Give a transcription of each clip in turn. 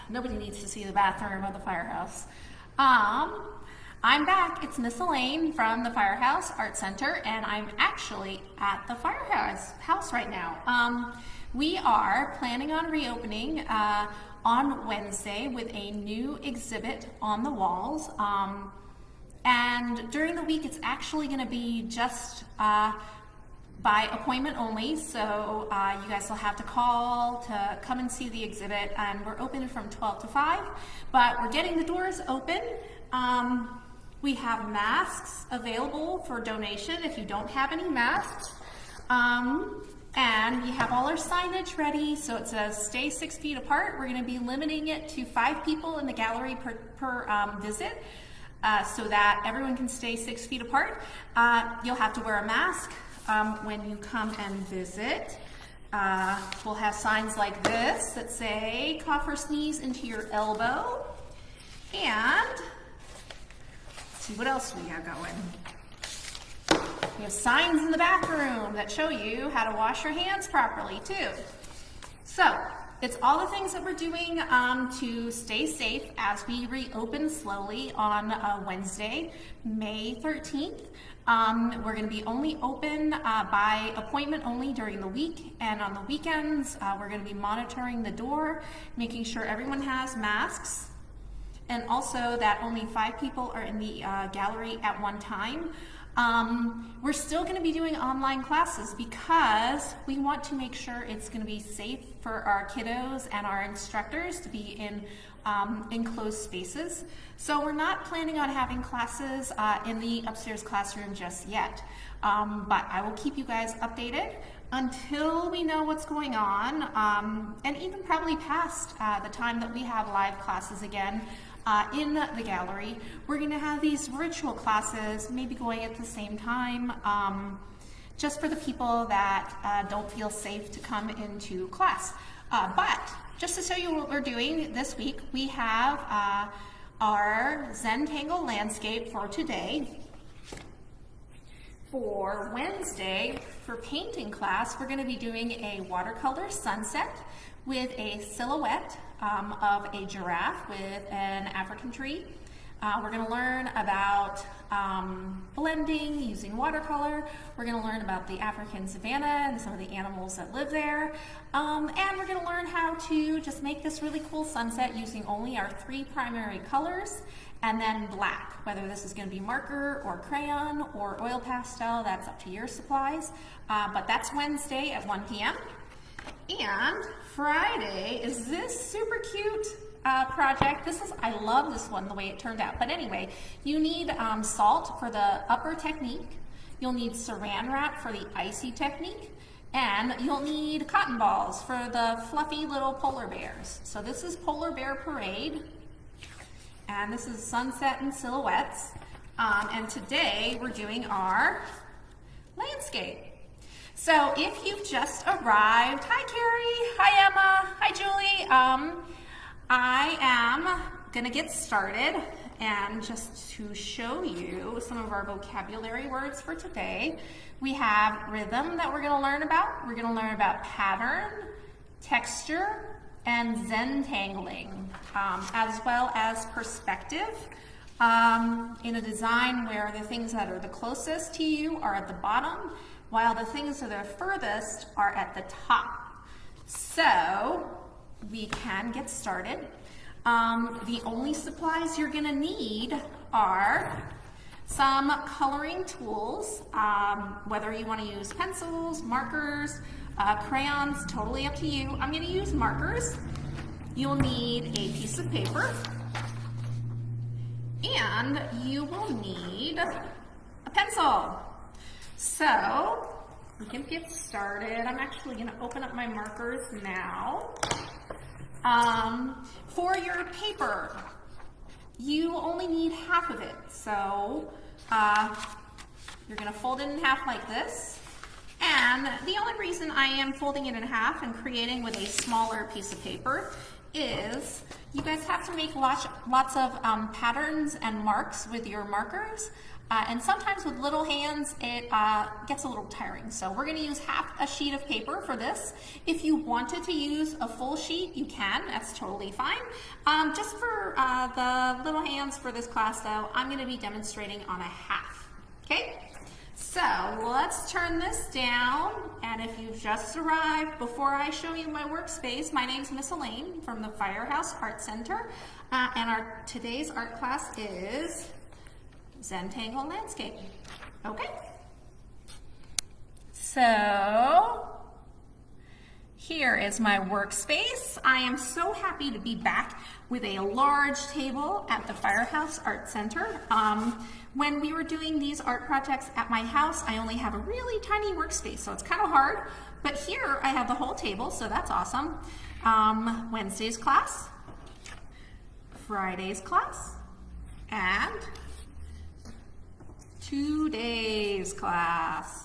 Nobody needs to see the bathroom of the firehouse. I'm back. It's Miss Elaine from the Firehouse Art Center, and I'm actually at the firehouse right now. We are planning on reopening on Wednesday with a new exhibit on the walls. And during the week, it's actually going to be just by appointment only, so you guys will have to call to come and see the exhibit, and we're open from 12 to 5, but we're getting the doors open. We have masks available for donation if you don't have any masks, and we have all our signage ready, so it says stay 6 feet apart. We're going to be limiting it to 5 people in the gallery per visit, so that everyone can stay 6 feet apart. You'll have to wear a mask when you come and visit. We'll have signs like this that say cough or sneeze into your elbow. And let's see what else we have going. We have signs in the bathroom that show you how to wash your hands properly too. So it's all the things that we're doing to stay safe as we reopen slowly on Wednesday, May 13th. We're going to be only open by appointment only during the week, and on the weekends we're going to be monitoring the door, making sure everyone has masks, and also that only 5 people are in the gallery at one time. We're still going to be doing online classes because we want to make sure it's going to be safe for our kiddos and our instructors to be in enclosed spaces. So we're not planning on having classes in the upstairs classroom just yet, but I will keep you guys updated until we know what's going on, and even probably past the time that we have live classes again. In the gallery. We're going to have these virtual classes, maybe going at the same time, just for the people that don't feel safe to come into class. But just to show you what we're doing this week, we have our Zentangle landscape for today. For Wednesday, for painting class, we're going to be doing a watercolor sunset with a silhouette of a giraffe with an African tree. We're going to learn about blending using watercolor. We're going to learn about the African savanna and some of the animals that live there. And we're going to learn how to just make this really cool sunset using only our 3 primary colors, and then black. Whether this is going to be marker or crayon or oil pastel, that's up to your supplies. But that's Wednesday at 1 p.m. And Friday is this super cute project. I love this one, the way it turned out. But anyway, you need salt for the upper technique. You'll need saran wrap for the icy technique. And you'll need cotton balls for the fluffy little polar bears. So this is Polar Bear Parade. And this is Sunset and Silhouettes. And today we're doing our landscape. So if you've just arrived, hi Carrie, hi Emma, hi Julie. I am gonna get started, and just to show you some of our vocabulary words for today, we have rhythm that we're gonna learn about. We're gonna learn about pattern, texture, and Zentangling, as well as perspective. In a design where the things that are the closest to you are at the bottom, while the things that are furthest are at the top. So we can get started. The only supplies you're gonna need are some coloring tools, whether you wanna use pencils, markers, crayons, totally up to you. I'm gonna use markers. You'll need a piece of paper, and you will need a pencil. So we can get started. I'm actually going to open up my markers now. For your paper, you only need half of it. So you're going to fold it in half like this. And the only reason I am folding it in half and creating with a smaller piece of paper is you guys have to make lots of patterns and marks with your markers. And sometimes with little hands, it gets a little tiring. So we're gonna use half a sheet of paper for this. If you wanted to use a full sheet, you can, that's totally fine. Just for the little hands for this class though, I'm gonna be demonstrating on a half, okay? So let's turn this down, and if you've just arrived, before I show you my workspace, my name's Miss Elaine from the Firehouse Art Center, and today's art class is Zentangle Landscape. Okay? So here is my workspace. I am so happy to be back with a large table at the Firehouse Art Center. When we were doing these art projects at my house, I only have a really tiny workspace, so it's kind of hard. But here I have the whole table, so that's awesome. Wednesday's class, Friday's class, and today's class.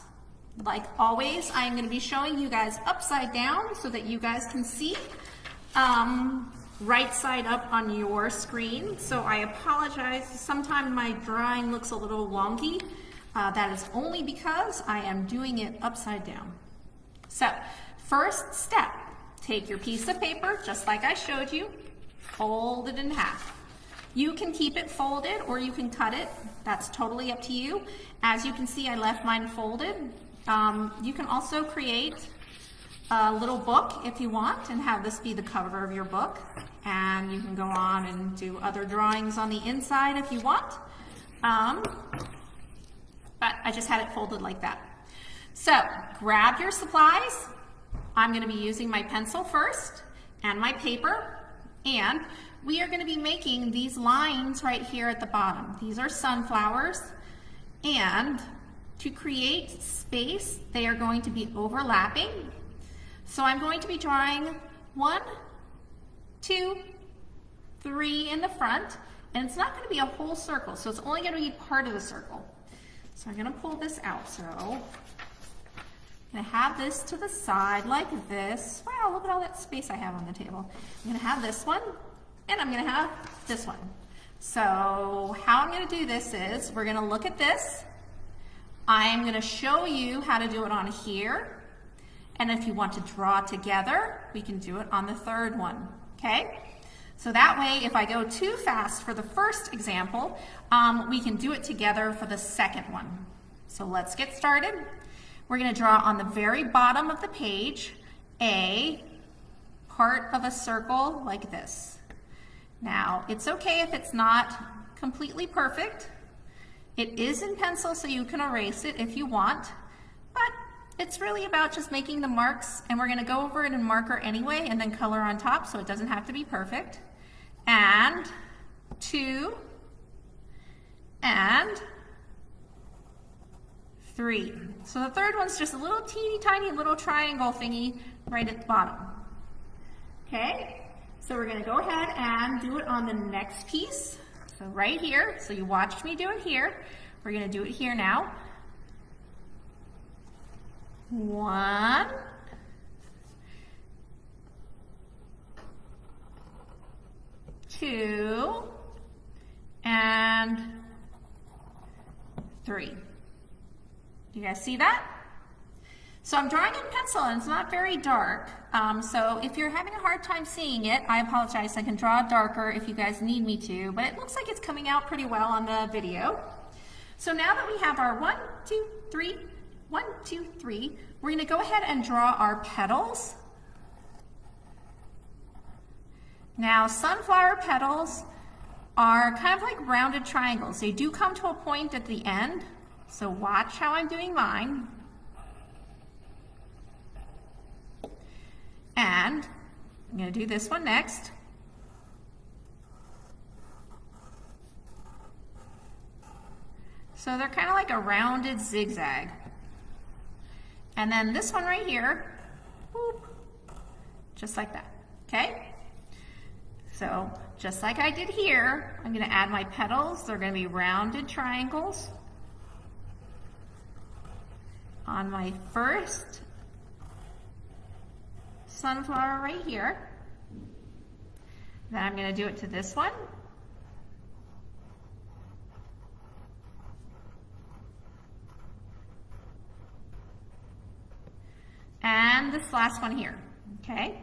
Like always, I'm going to be showing you guys upside down so that you guys can see right side up on your screen. So I apologize. Sometimes my drawing looks a little wonky. That is only because I am doing it upside down. So first step, take your piece of paper, just like I showed you, fold it in half. You can keep it folded or you can cut it. That's totally up to you. As you can see, I left mine folded. You can also create a little book if you want and have this be the cover of your book. And you can go on and do other drawings on the inside if you want. But I just had it folded like that. So grab your supplies. I'm going to be using my pencil first and my paper, and we are going to be making these lines right here at the bottom. These are sunflowers, and to create space, they are going to be overlapping. So I'm going to be drawing 1, 2, 3 in the front, and it's not going to be a whole circle, so it's only going to be part of the circle. So I'm going to pull this out. So I'm going to have this to the side like this. Wow, look at all that space I have on the table. I'm going to have this one, and I'm going to have this one. So how I'm going to do this is we're going to look at this. I'm going to show you how to do it on here. And if you want to draw together, we can do it on the third one, okay? So that way, if I go too fast for the first example, we can do it together for the second one. So let's get started. We're going to draw on the very bottom of the page a part of a circle like this. Now, it's okay if it's not completely perfect. It is in pencil, so you can erase it if you want, but it's really about just making the marks, and we're going to go over it in marker anyway and then color on top, so it doesn't have to be perfect. And 2, and 3. So the third one's just a little teeny tiny little triangle thingy right at the bottom. Okay, so we're going to go ahead and do it on the next piece. So right here, so you watched me do it here. We're going to do it here now. 1, 2, and 3. You guys see that? So I'm drawing in pencil and it's not very dark. So if you're having a hard time seeing it, I apologize. I can draw darker if you guys need me to, but it looks like it's coming out pretty well on the video. So now that we have our 1, 2, 3, 1, 2, 3, we're going to go ahead and draw our petals. Now, sunflower petals are kind of like rounded triangles. They do come to a point at the end, so watch how I'm doing mine. And I'm going to do this one next. So they're kind of like a rounded zigzag. And then this one right here, whoop, just like that, okay? So just like I did here, I'm going to add my petals. They're going to be rounded triangles on my first sunflower right here. Then I'm going to do it to this one. and this last one here, okay?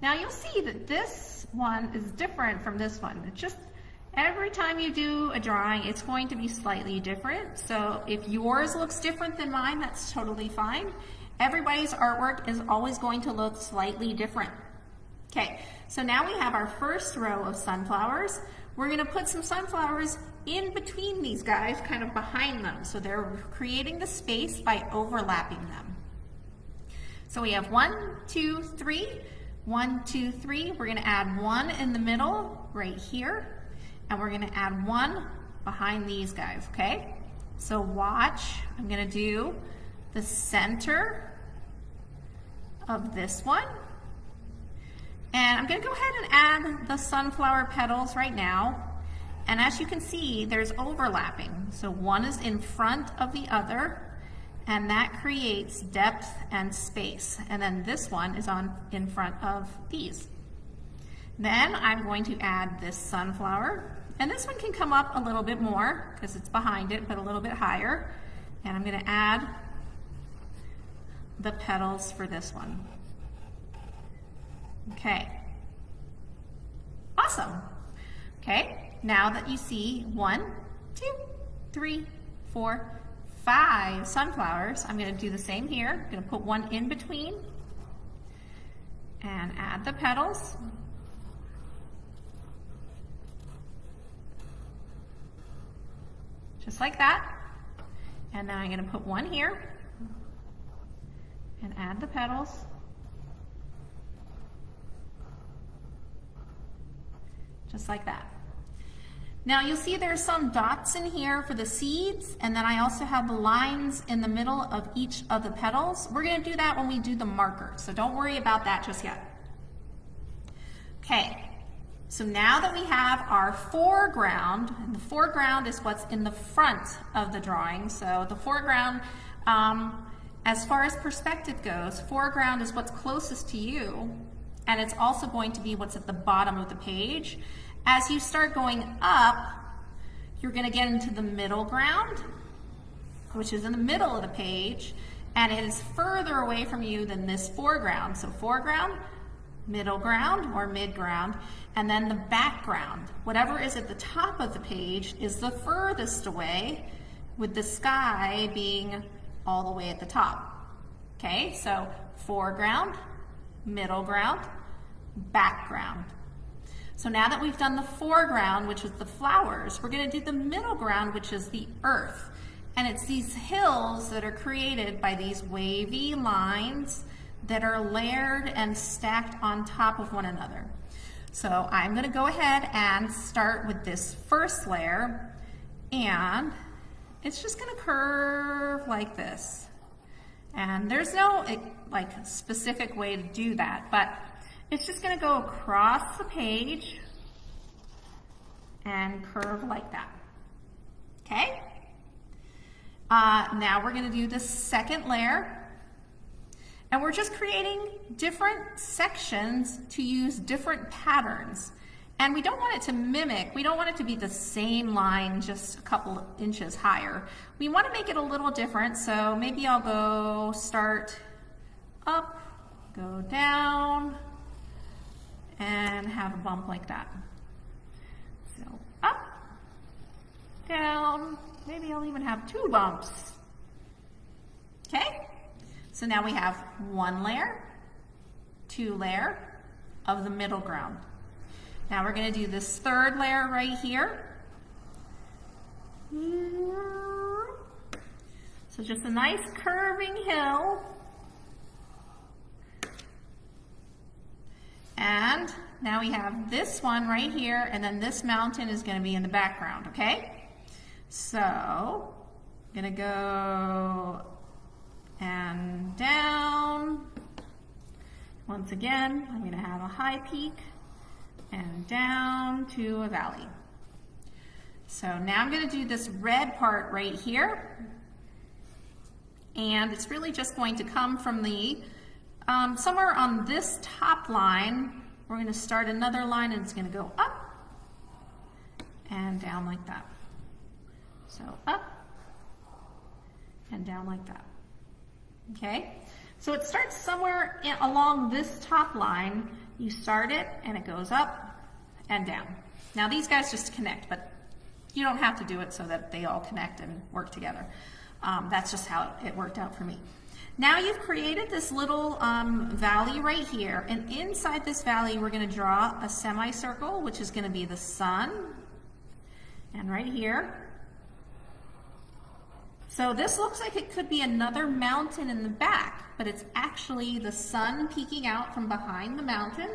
Now you'll see that this one is different from this one. It's just every time you do a drawing, it's going to be slightly different. So if yours looks different than mine, that's totally fine. Everybody's artwork is always going to look slightly different. Okay, so now we have our first row of sunflowers. We're going to put some sunflowers in between these guys, kind of behind them. So they're creating the space by overlapping them. So we have 1, 2, 3, 1, 2, 3. We're going to add one in the middle right here, and we're going to add one behind these guys, okay? So watch, I'm going to do the center of this one. And I'm going to go ahead and add the sunflower petals right now. And as you can see, there's overlapping. So one is in front of the other, and that creates depth and space. And then this one is in front of these. Then I'm going to add this sunflower. And this one can come up a little bit more because it's behind it, but a little bit higher. And I'm going to add the petals for this one. Okay, awesome. Okay, now that you see 1, 2, 3, 4, 5 sunflowers, I'm going to do the same here. I'm going to put one in between and add the petals. Just like that. And then I'm going to put one here and add the petals. Just like that. Now you'll see there's some dots in here for the seeds, and then I also have the lines in the middle of each of the petals. We're going to do that when we do the marker, so don't worry about that just yet. Okay, so now that we have our foreground, and the foreground is what's in the front of the drawing, so the foreground, as far as perspective goes, foreground is what's closest to you, and it's also going to be what's at the bottom of the page. As you start going up, you're going to get into the middle ground, which is in the middle of the page, and it is further away from you than this foreground. So foreground, middle ground or mid ground, and then the background. Whatever is at the top of the page is the furthest away, with the sky being all the way at the top. Okay, so foreground, middle ground, background. So now that we've done the foreground, which is the flowers, we're going to do the middle ground, which is the earth. And it's these hills that are created by these wavy lines that are layered and stacked on top of one another. So I'm going to go ahead and start with this first layer, and it's just going to curve like this. And there's no like specific way to do that, but it's just going to go across the page and curve like that. Okay? Now we're going to do the second layer, and we're just creating different sections to use different patterns. And we don't want it to mimic, we don't want it to be the same line just a couple inches higher. We want to make it a little different, so maybe I'll go start up, go down, and have a bump like that. So up, down, maybe I'll even have 2 bumps. Okay, so now we have 1 layer, 2 layer of the middle ground. Now we're going to do this third layer right here. So just a nice curving hill. And now we have this one right here, and then this mountain is going to be in the background, okay? So I'm going to go and down. Once again, I'm going to have a high peak and down to a valley. So now I'm going to do this red part right here, and it's really just going to come from the somewhere on this top line. We're going to start another line, and it's going to go up and down like that. So up and down like that. Okay, So it starts somewhere along this top line. You start it and it goes up and down. Now these guys just connect, but you don't have to do it so that they all connect and work together. That's just how it worked out for me. Now you've created this little valley right here, and inside this valley we're going to draw a semicircle, which is going to be the sun, and right here. So this looks like it could be another mountain in the back, but it's actually the sun peeking out from behind the mountain.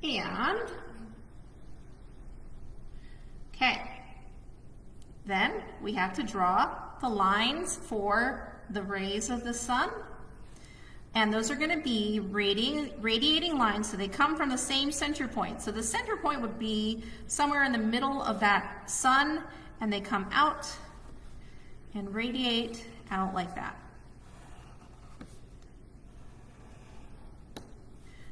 And, okay, then we have to draw the lines for the rays of the sun. And those are going to be radiating lines, so they come from the same center point. So the center point would be somewhere in the middle of that sun, and they come out and radiate out like that.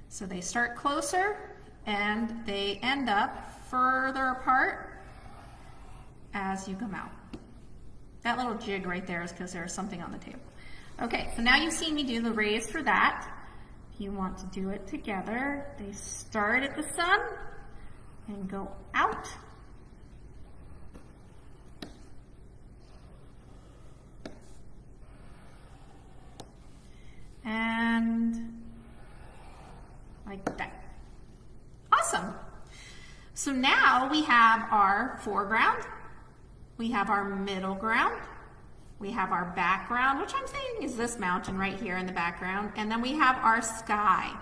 So they start closer, and they end up further apart as you come out. That little jig right there is because there's something on the table. Okay, so now you've seen me do the rays for that. If you want to do it together, they start at the sun and go out. And like that. Awesome. So now we have our foreground, we have our middle ground, we have our background, which I'm saying is this mountain right here in the background, and then we have our sky.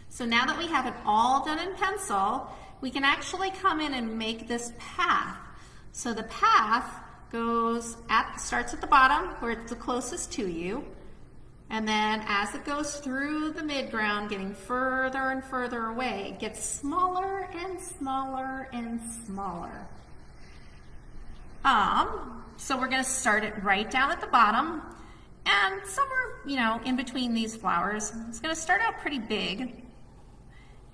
So now that we have it all done in pencil, we can actually come in and make this path. So the path starts at the bottom where it's the closest to you, and then as it goes through the midground, getting further and further away, it gets smaller and smaller and smaller. So we're going to start it right down at the bottom, and somewhere, in between these flowers, it's going to start out pretty big.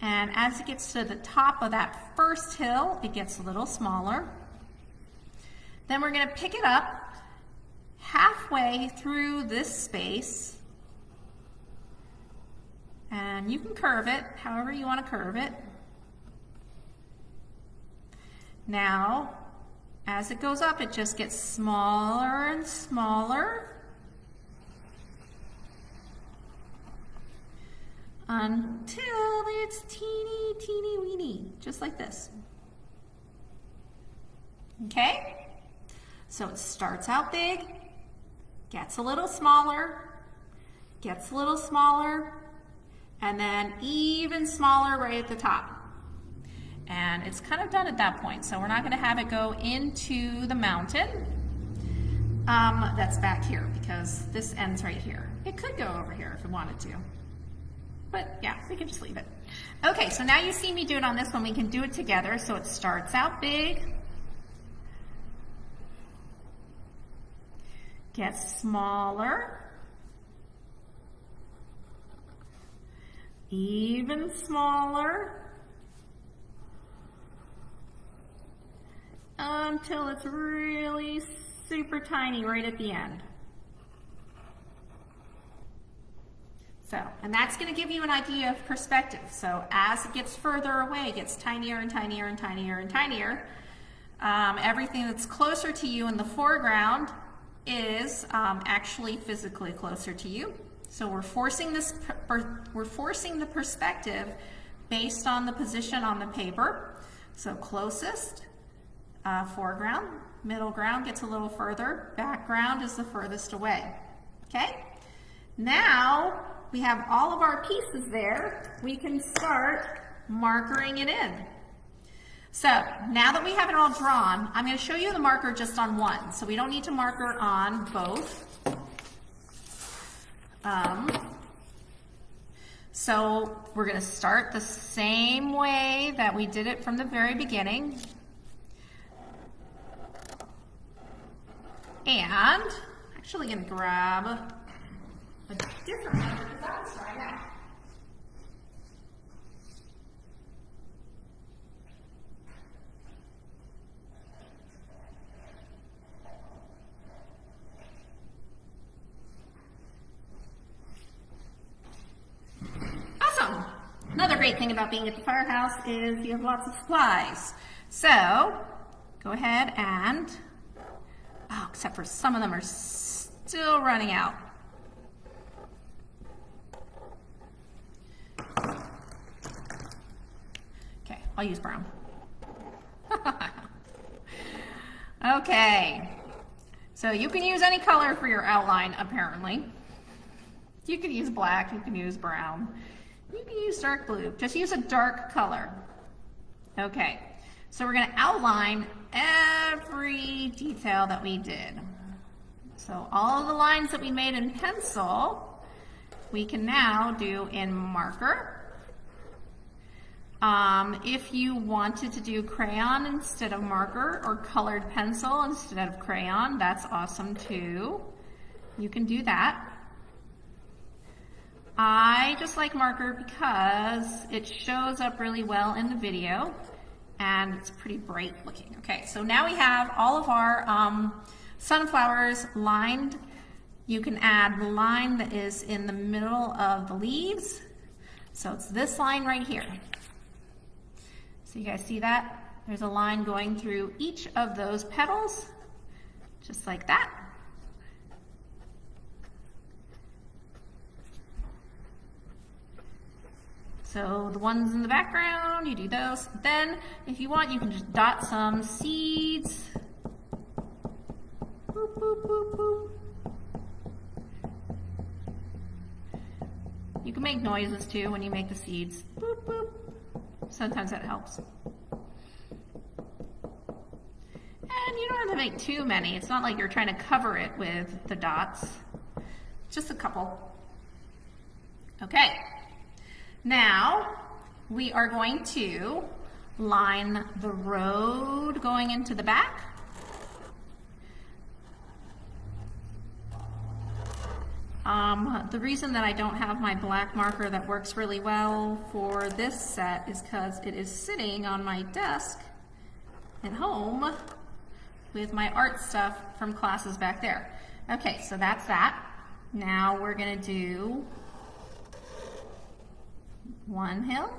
And as it gets to the top of that first hill, it gets a little smaller. Then we're going to pick it up halfway through this space, and you can curve it however you want to curve it. Now, as it goes up, it just gets smaller and smaller until it's teeny, teeny, weeny, just like this. Okay? So it starts out big, gets a little smaller, gets a little smaller, and then even smaller right at the top. And it's kind of done at that point, so we're not going to have it go into the mountain. That's back here because this ends right here. It could go over here if it wanted to, but yeah, we can just leave it. Okay, so now you see me do it on this one. We can do it together. So it starts out big, gets smaller, even smaller, until it's really super tiny right at the end. So, and that's going to give you an idea of perspective. So as it gets further away, it gets tinier and tinier and tinier and tinier. Everything that's closer to you in the foreground is actually physically closer to you. So we're forcing the perspective based on the position on the paper. So closest, foreground, middle ground gets a little further, background is the furthest away. Okay? Now we have all of our pieces there. We can start markering it in. So now that we have it all drawn, I'm going to show you the marker just on one. So we don't need to marker on both. So we're going to start the same way that we did it from the very beginning. And I'm actually going to grab a different marker because that's right now. Another great thing about being at the firehouse is you have lots of supplies. So go ahead and, oh, except for some of them are still running out. Okay, I'll use brown. Okay, so you can use any color for your outline apparently. You can use black, you can use brown, you can use dark blue. Just use a dark color. Okay, so we're going to outline every detail that we did. So all of the lines that we made in pencil, we can now do in marker. If you wanted to do crayon instead of marker or colored pencil instead of crayon, that's awesome too. You can do that. I just like marker because it shows up really well in the video and it's pretty bright looking. Okay, so now we have all of our sunflowers lined. You can add the line that is in the middle of the leaves. So it's this line right here. So you guys see that? There's a line going through each of those petals, just like that. So the ones in the background, you do those. Then, if you want, you can just dot some seeds. Boop, boop, boop, boop. You can make noises too when you make the seeds. Boop, boop. Sometimes that helps. And you don't have to make too many. It's not like you're trying to cover it with the dots. Just a couple. Okay. Now, we are going to line the road going into the back. The reason that I don't have my black marker that works really well for this set is because it is sitting on my desk at home with my art stuff from classes back there. Okay, so that's that. Now we're going to do one hill,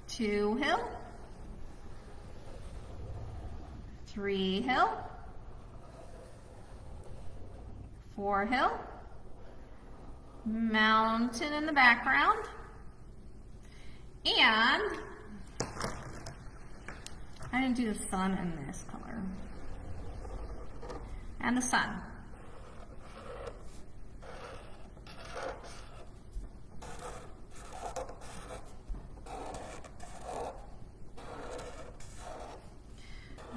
two hill, three hill, four hill, mountain in the background, and I didn't do the sun in this color, and the sun.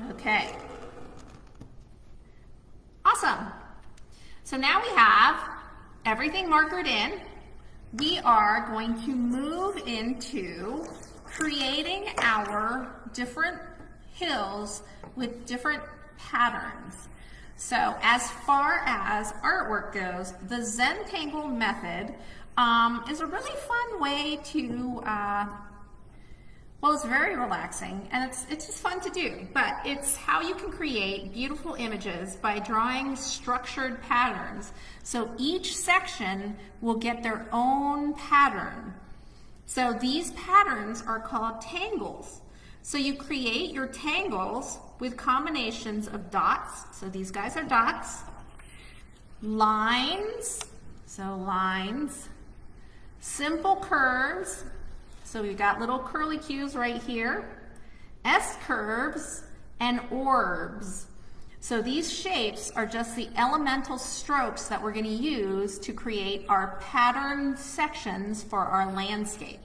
Okay, awesome. So now we have everything markered in. We are going to move into creating our different hills with different patterns. So as far as artwork goes, the Zentangle method is a really fun way to well, it's very relaxing and it's just fun to do, but it's how you can create beautiful images by drawing structured patterns. So each section will get their own pattern. So these patterns are called tangles. So you create your tangles with combinations of dots. So these guys are dots. Lines, so lines. Simple curves. So we've got little curlicues right here, S-curves, and orbs. So these shapes are just the elemental strokes that we're going to use to create our pattern sections for our landscape.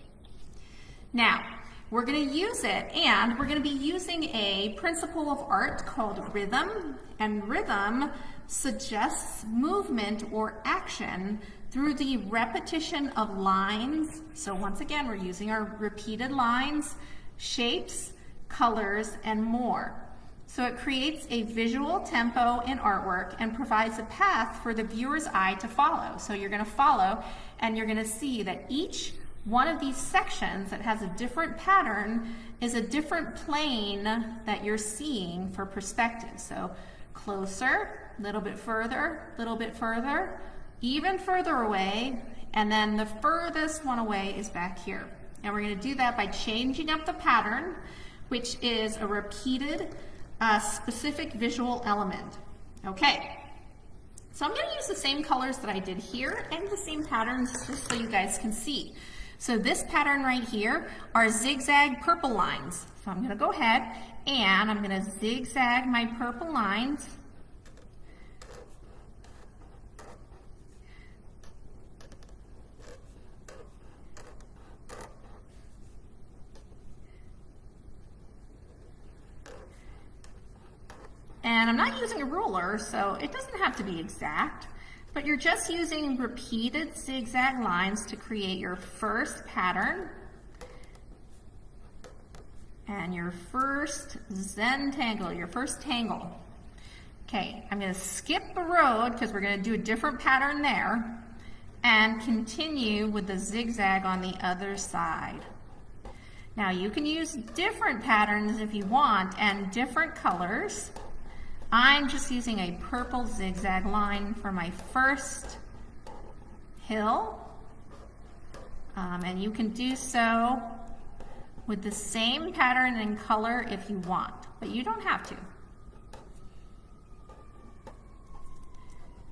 Now, we're going to use it, and we're going to be using a principle of art called rhythm, and rhythm suggests movement or action through the repetition of lines. So once again, we're using our repeated lines, shapes, colors, and more. So it creates a visual tempo in artwork and provides a path for the viewer's eye to follow. So you're going to follow and you're going to see that each one of these sections that has a different pattern is a different plane that you're seeing for perspective. So closer, a little bit further, even further away, And then the furthest one away is back here. And we're going to do that by changing up the pattern, which is a repeated specific visual element. Okay, so I'm going to use the same colors that I did here and the same patterns just so you guys can see. So this pattern right here are zigzag purple lines. So I'm going to go ahead and I'm going to zigzag my purple lines. And I'm not using a ruler, so it doesn't have to be exact, but you're just using repeated zigzag lines to create your first pattern and your first Zentangle, your first tangle. Okay, I'm going to skip the road because we're going to do a different pattern there and continue with the zigzag on the other side. Now you can use different patterns if you want and different colors. I'm just using a purple zigzag line for my first hill, and you can do so with the same pattern and color if you want, but you don't have to.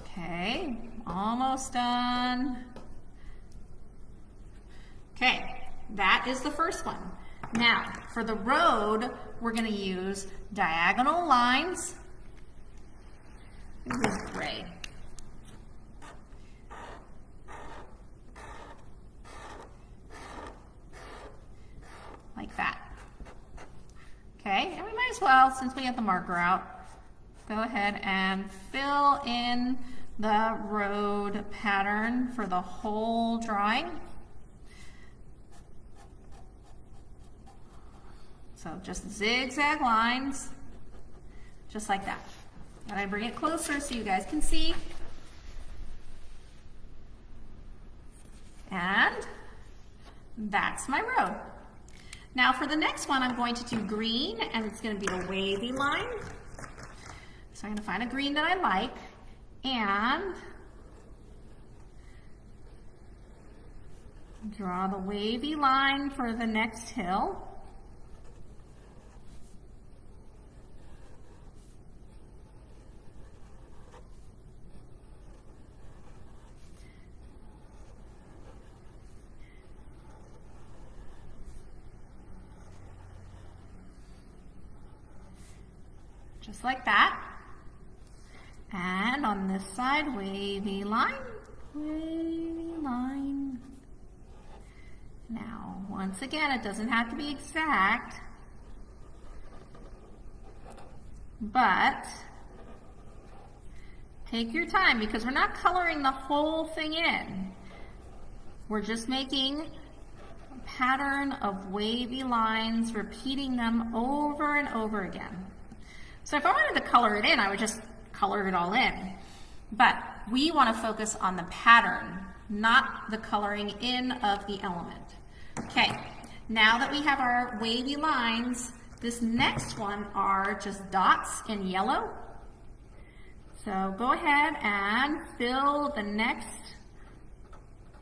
Okay, almost done. Okay, that is the first one. Now, for the road, we're going to use diagonal lines. This is gray. Like that. Okay, and we might as well, since we have the marker out, go ahead and fill in the road pattern for the whole drawing. So just zigzag lines, just like that. And I bring it closer so you guys can see. And that's my road. Now for the next one, I'm going to do green, and it's going to be a wavy line. So I'm going to find a green that I like, and draw the wavy line for the next hill. Just like that. And on this side, wavy line, wavy line. Now, once again, it doesn't have to be exact, but take your time because we're not coloring the whole thing in. We're just making a pattern of wavy lines, repeating them over and over again. So if I wanted to color it in, I would just color it all in. But we want to focus on the pattern, not the coloring in of the element. Okay, now that we have our wavy lines, this next one are just dots in yellow. So go ahead and fill the next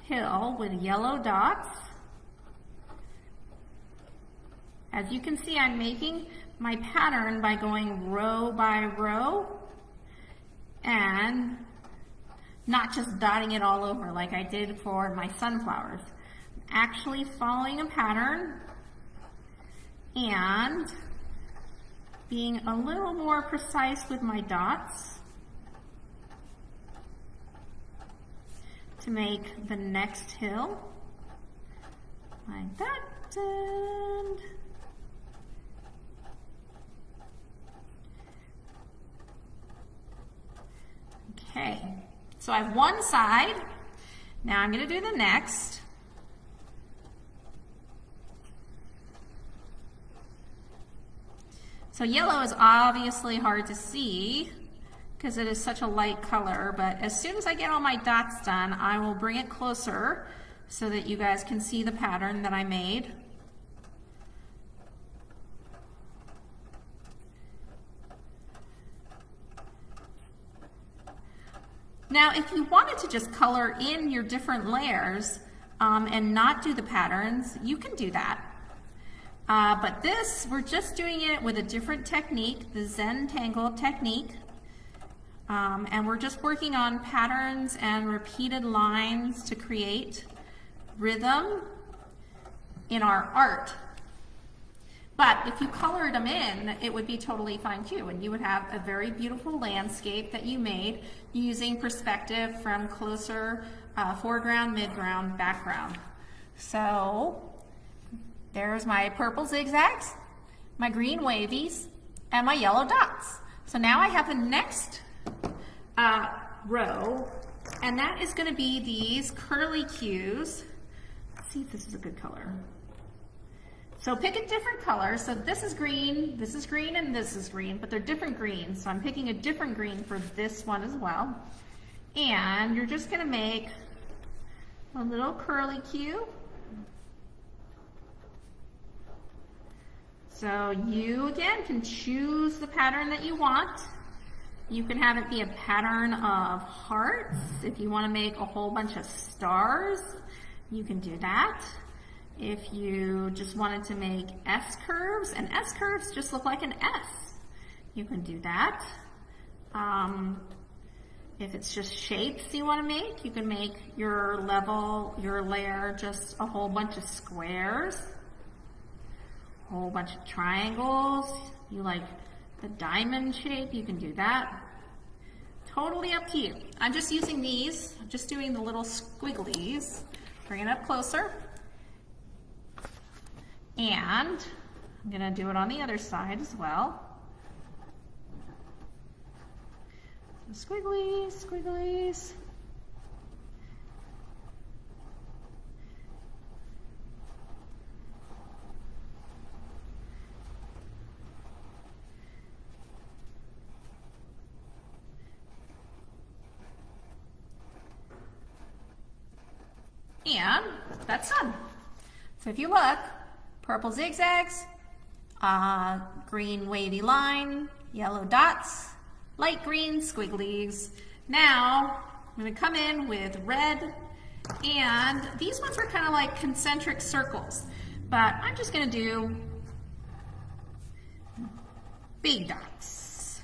hill with yellow dots. As you can see, I'm making my pattern by going row by row and not just dotting it all over like I did for my sunflowers. I'm actually following a pattern and being a little more precise with my dots to make the next hill like that. And okay, so I have one side. Now I'm going to do the next. So yellow is obviously hard to see because it is such a light color, but as soon as I get all my dots done, I will bring it closer so that you guys can see the pattern that I made. Now, if you wanted to just color in your different layers and not do the patterns, you can do that. But this, we're just doing it with a different technique, the Zentangle technique. And we're just working on patterns and repeated lines to create rhythm in our art. But if you colored them in, it would be totally fine too, and you would have a very beautiful landscape that you made using perspective from closer foreground, midground, background. So there's my purple zigzags, my green wavies, and my yellow dots. So now I have the next row, and that is going to be these curly cues. Let's see if this is a good color. So pick a different color. So this is green, and this is green, but they're different greens. So I'm picking a different green for this one as well. And you're just going to make a little curly cue. So you, again, can choose the pattern that you want. You can have it be a pattern of hearts. If you want to make a whole bunch of stars, you can do that. If you just wanted to make S-curves, and S-curves just look like an S, you can do that. If it's just shapes you want to make, you can make your level, your layer, just a whole bunch of squares, a whole bunch of triangles. You like the diamond shape, you can do that. Totally up to you. I'm just using these, just doing the little squigglies. Bring it up closer. And I'm going to do it on the other side as well. So squigglies, squigglies. And that's done. So if you look, purple zigzags, green wavy line, yellow dots, light green squigglies. Now I'm going to come in with red, and these ones are kind of like concentric circles, but I'm just going to do big dots.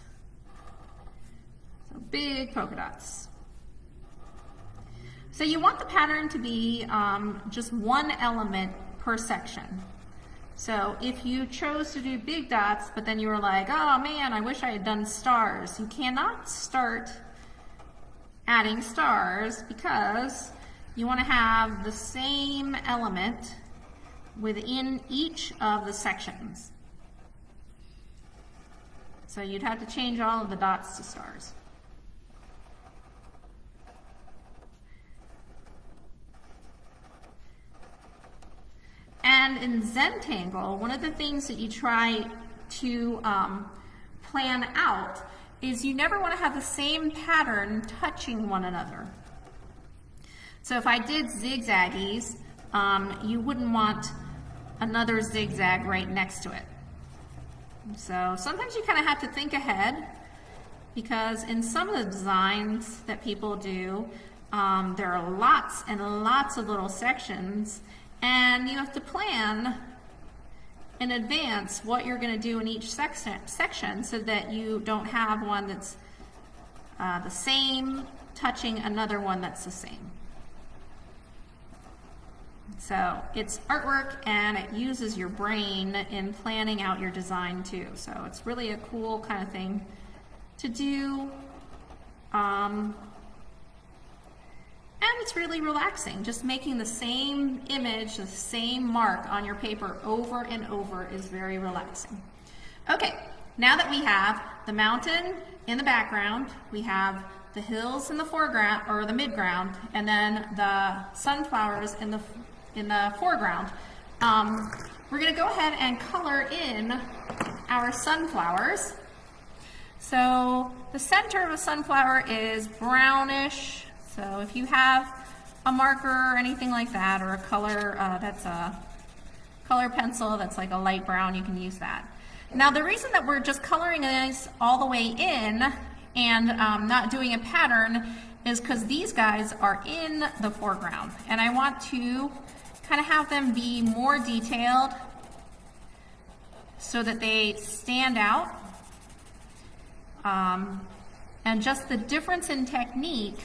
So big polka dots. So you want the pattern to be just one element per section. So if you chose to do big dots, but then you were like, oh man, I wish I had done stars, you cannot start adding stars because you want to have the same element within each of the sections. So you'd have to change all of the dots to stars. And in Zentangle, one of the things that you try to plan out is you never want to have the same pattern touching one another. So if I did zigzaggies, you wouldn't want another zigzag right next to it. So sometimes you kind of have to think ahead, because in some of the designs that people do, there are lots and lots of little sections, and you have to plan in advance what you're going to do in each section so that you don't have one that's the same touching another one that's the same. So it's artwork, and it uses your brain in planning out your design too. So it's really a cool kind of thing to do. And it's really relaxing. Just making the same image, the same mark on your paper over and over is very relaxing. Okay, now that we have the mountain in the background, we have the hills in the foreground or the midground, and then the sunflowers in the foreground, we're going to go ahead and color in our sunflowers. So the center of a sunflower is brownish. So if you have a marker or anything like that, or a color that's a color pencil that's like a light brown, you can use that. Now the reason that we're just coloring this all the way in and not doing a pattern is because these guys are in the foreground, and I want to kind of have them be more detailed so that they stand out. And just the difference in technique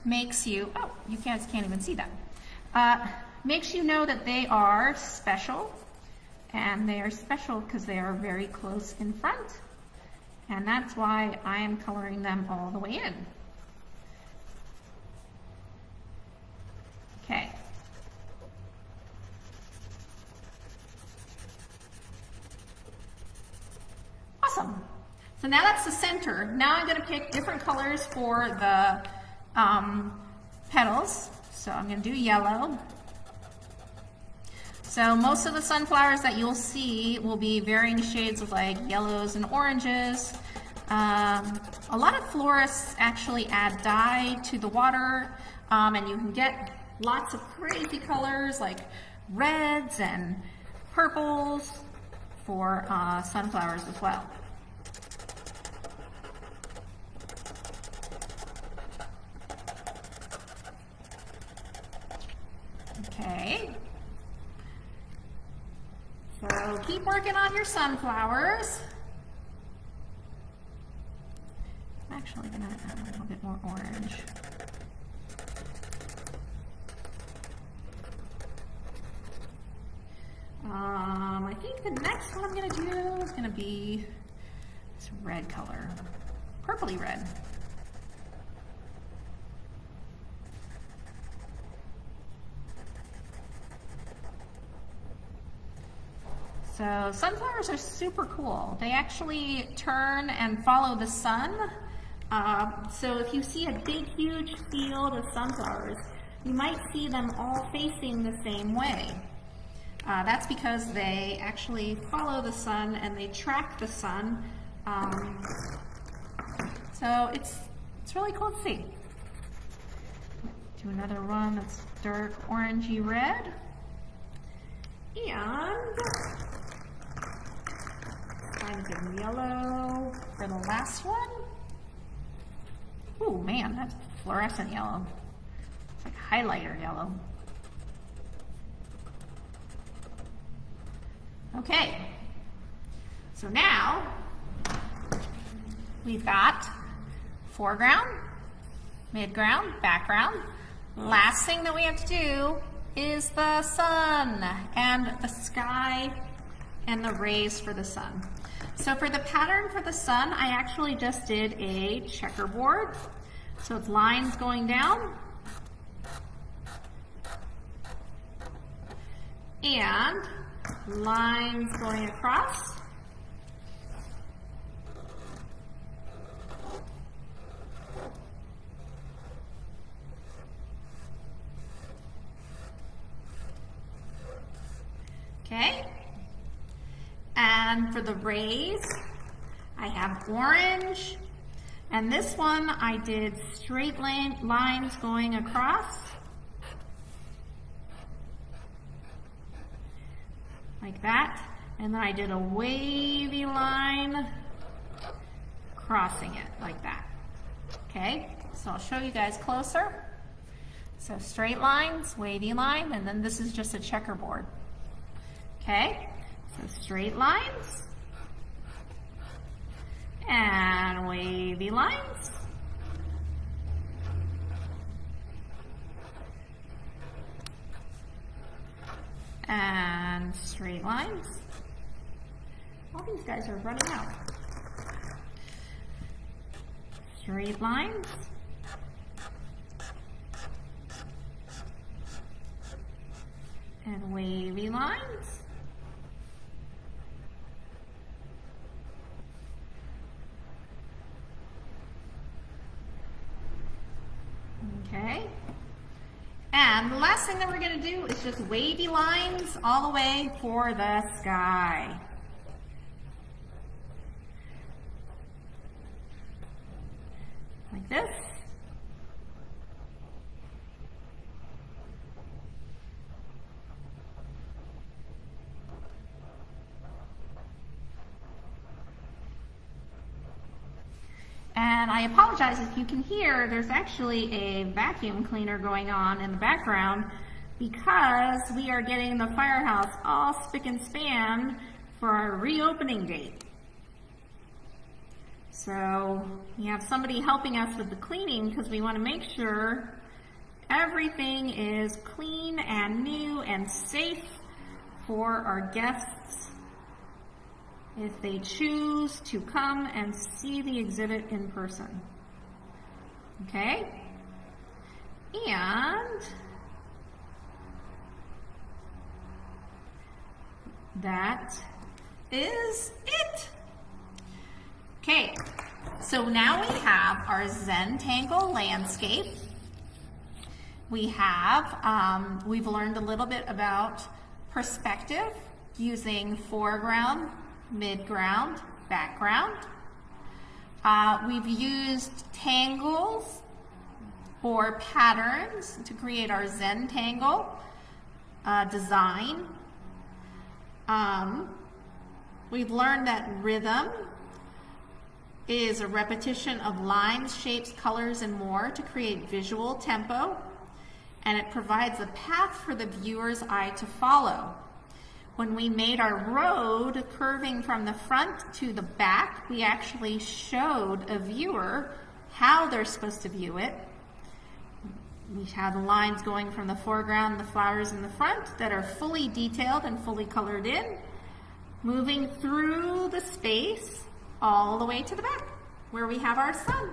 makes you, oh, you guys can't even see that, makes you know that they are special, and they are special because they are very close in front, and that's why I am coloring them all the way in. Okay. Awesome. So now that's the center. Now I'm going to pick different colors for the petals. So I'm going to do yellow. So most of the sunflowers that you'll see will be varying shades of like yellows and oranges. A lot of florists actually add dye to the water, and you can get lots of crazy colors like reds and purples for sunflowers as well. Okay, so keep working on your sunflowers. I'm actually going to add a little bit more orange. I think the next one I'm going to do is going to be this red color, purpley red. So sunflowers are super cool. They actually turn and follow the sun. So if you see a big, huge field of sunflowers, you might see them all facing the same way. That's because they actually follow the sun and they track the sun. So it's really cool to see. Do another one that's dark orangey red. And kind of yellow for the last one. Oh man, that's fluorescent yellow. It's like highlighter yellow. Okay, so now we've got foreground, midground, background. Last thing that we have to do is the sun and the sky and the rays for the sun. So for the pattern for the sun, I actually just did a checkerboard. So it's lines going down and lines going across. Okay. And for the rays, I have orange. And this one I did straight lines going across. Like that, and then I did a wavy line crossing it like that. Okay, so I'll show you guys closer. So straight lines, wavy line, and then this is just a checkerboard. Okay, so straight lines and wavy lines. And straight lines. All these guys are running out. Straight lines. And wavy lines. Okay. And the last thing that we're going to do is just wavy lines all the way for the sky. Like this. And I apologize if you can hear, there's actually a vacuum cleaner going on in the background because we are getting the firehouse all spick and span for our reopening date. So we have somebody helping us with the cleaning because we want to make sure everything is clean and new and safe for our guests if they choose to come and see the exhibit in person. Okay? And that is it. Okay, so now we have our Zentangle landscape. We have, we've learned a little bit about perspective using foreground, midground, background. We've used tangles or patterns to create our Zentangle design. We've learned that rhythm is a repetition of lines, shapes, colors, and more to create visual tempo, and it provides a path for the viewer's eye to follow. When we made our road curving from the front to the back, we actually showed a viewer how they're supposed to view it. We have the lines going from the foreground, the flowers in the front that are fully detailed and fully colored in, moving through the space all the way to the back where we have our sun.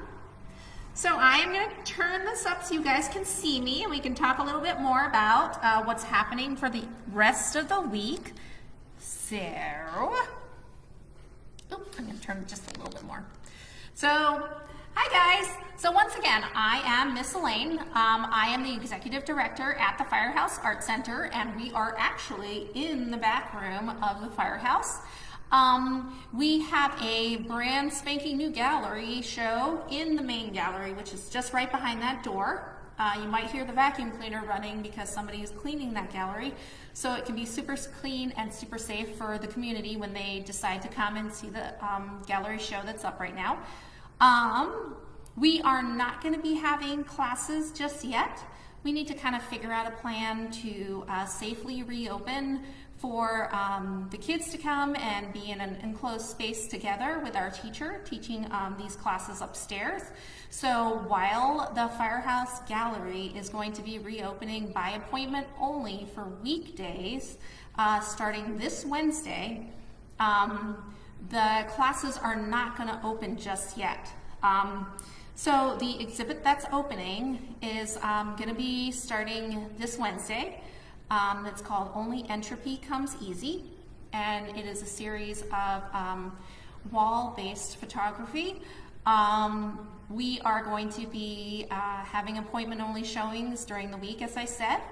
So I am going to turn this up so you guys can see me and we can talk a little bit more about what's happening for the rest of the week. So, I'm going to turn it just a little bit more. So, hi guys. So once again, I am Miss Elaine. I am the Executive Director at the Firehouse Art Center, and we are actually in the back room of the Firehouse. We have a brand spanking new gallery show in the main gallery, which is just right behind that door. You might hear the vacuum cleaner running because somebody is cleaning that gallery. So it can be super clean and super safe for the community when they decide to come and see the gallery show that's up right now. We are not going to be having classes just yet. We need to kind of figure out a plan to safely reopen for the kids to come and be in an enclosed space together with our teacher teaching these classes upstairs. So while the Firehouse Gallery is going to be reopening by appointment only for weekdays starting this Wednesday, the classes are not going to open just yet. So the exhibit that's opening is going to be starting this Wednesday. It's called Only Entropy Comes Easy, and it is a series of wall-based photography. We are going to be having appointment-only showings during the week, as I said.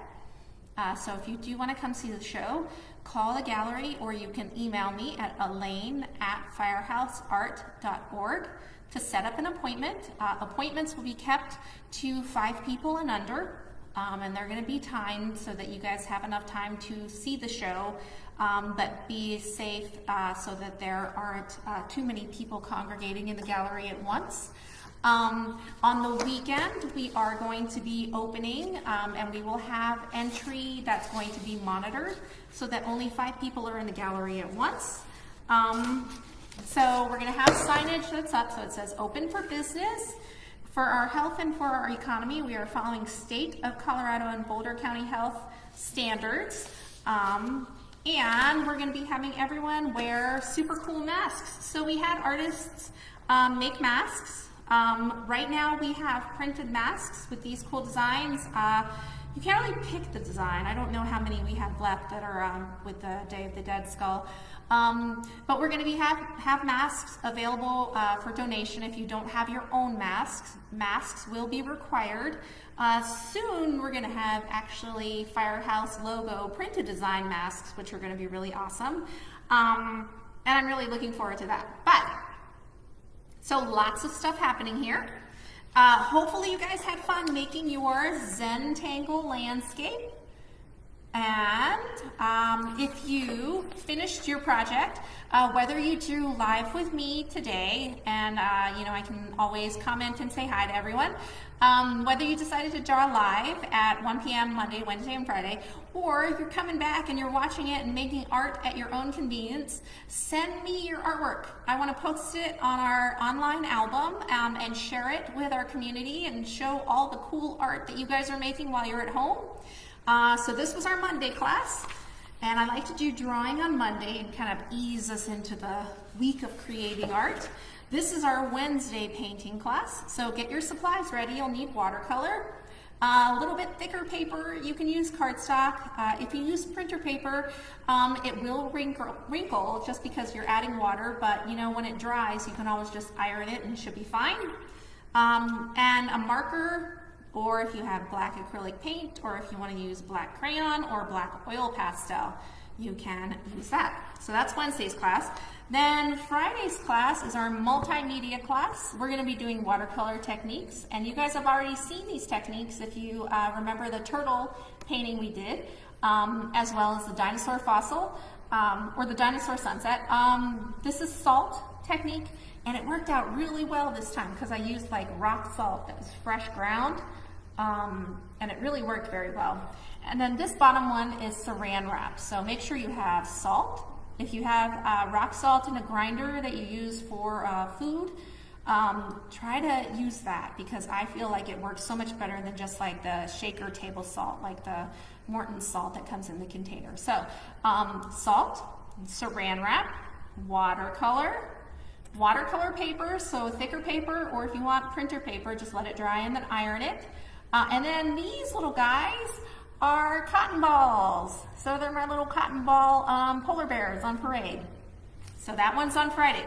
So if you do want to come see the show, call the gallery or you can email me at elaine@firehouseart.org to set up an appointment. Appointments will be kept to 5 people and under. And they're going to be timed so that you guys have enough time to see the show, but be safe so that there aren't too many people congregating in the gallery at once. On the weekend, we are going to be opening, and we will have entry that's going to be monitored so that only 5 people are in the gallery at once. So we're going to have signage that's up, so it says open for business. For our health and for our economy, we are following state of Colorado and Boulder County health standards. And we're going to be having everyone wear super cool masks. So we had artists make masks. Right now we have printed masks with these cool designs. You can't really pick the design. I don't know how many we have left that are with the Day of the Dead skull. But we're going to have masks available for donation if you don't have your own masks. Masks will be required. Soon we're going to have actually Firehouse logo printed design masks, which are going to be really awesome. And I'm really looking forward to that. So lots of stuff happening here. Hopefully you guys had fun making your Zentangle landscape. And if you finished your project, whether you drew live with me today, and you know, I can always comment and say hi to everyone, whether you decided to draw live at 1 p.m. Monday, Wednesday, and Friday, or if you're coming back and you're watching it and making art at your own convenience, send me your artwork. I want to post it on our online album and share it with our community and show all the cool art that you guys are making while you're at home. So this was our Monday class, and I like to do drawing on Monday and kind of ease us into the week of creating art. This is our Wednesday painting class, so get your supplies ready. You'll need watercolor, a little bit thicker paper. You can use cardstock. If you use printer paper, it will wrinkle just because you're adding water, but you know, when it dries, you can always just iron it and it should be fine. And a marker, or if you have black acrylic paint, or if you want to use black crayon or black oil pastel, you can use that. So that's Wednesday's class. Then Friday's class is our multimedia class. We're going to be doing watercolor techniques, and you guys have already seen these techniques if you remember the turtle painting we did, as well as the dinosaur fossil, or the dinosaur sunset. This is salt technique, and it worked out really well this time because I used like rock salt that was fresh ground, and it really worked very well. And then this bottom one is saran wrap, so make sure you have salt. If you have rock salt in a grinder that you use for food, try to use that, because I feel like it works so much better than just like the shaker table salt, like the Morton salt that comes in the container. So salt, saran wrap, watercolor paper, so thicker paper, or if you want printer paper, just let it dry and then iron it. And then these little guys are cotton balls. So they're my little cotton ball polar bears on parade. So that one's on Friday.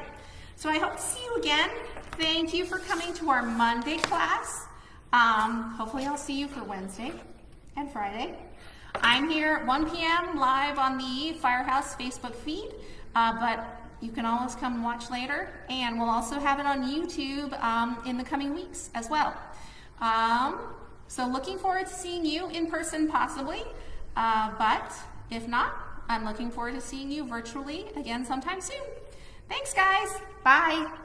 So I hope to see you again. Thank you for coming to our Monday class. Hopefully I'll see you for Wednesday and Friday. I'm here at 1 p.m. live on the Firehouse Facebook feed, but you can always come watch later, and we'll also have it on YouTube in the coming weeks as well. So looking forward to seeing you in person possibly, but if not, I'm looking forward to seeing you virtually again sometime soon. Thanks guys, bye.